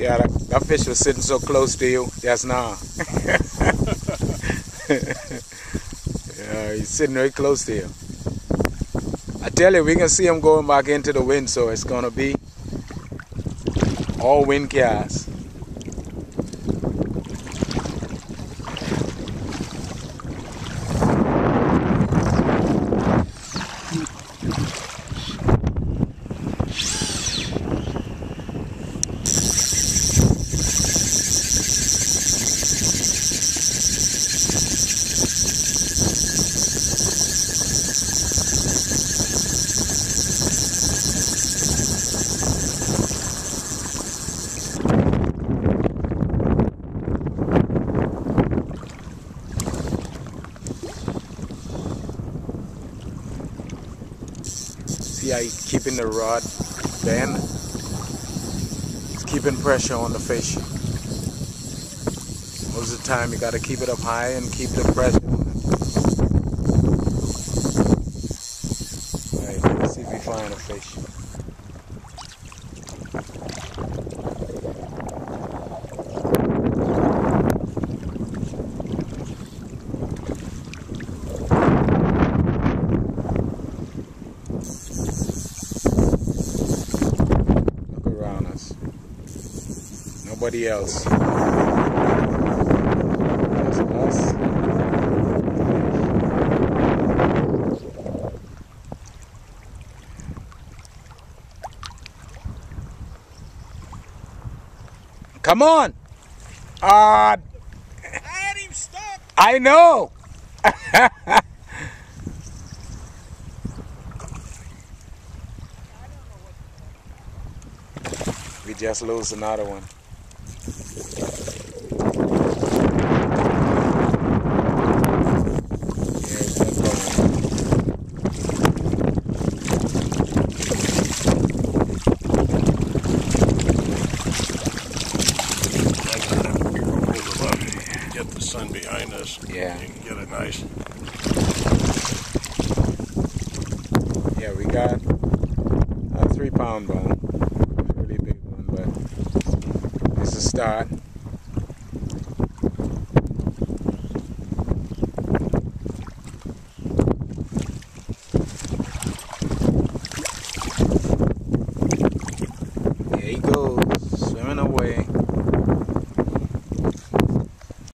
Yeah, that fish was sitting so close to you just now. Yeah, he's sitting very close to you. I tell you, we can see him going back into the wind, so it's going to be all wind cast. See how he's keeping the rod bent? He's keeping pressure on the fish. Most of the time you got to keep it up high and keep the pressure on it. Alright, let's see if we find a fish. Nobody else. Just us. Come on! I had him stuck! I know! We just lose another one. Get the sun behind us. Yeah. You can get it nice. Yeah, we got a 3-pound bone. Really big one, but it's a start.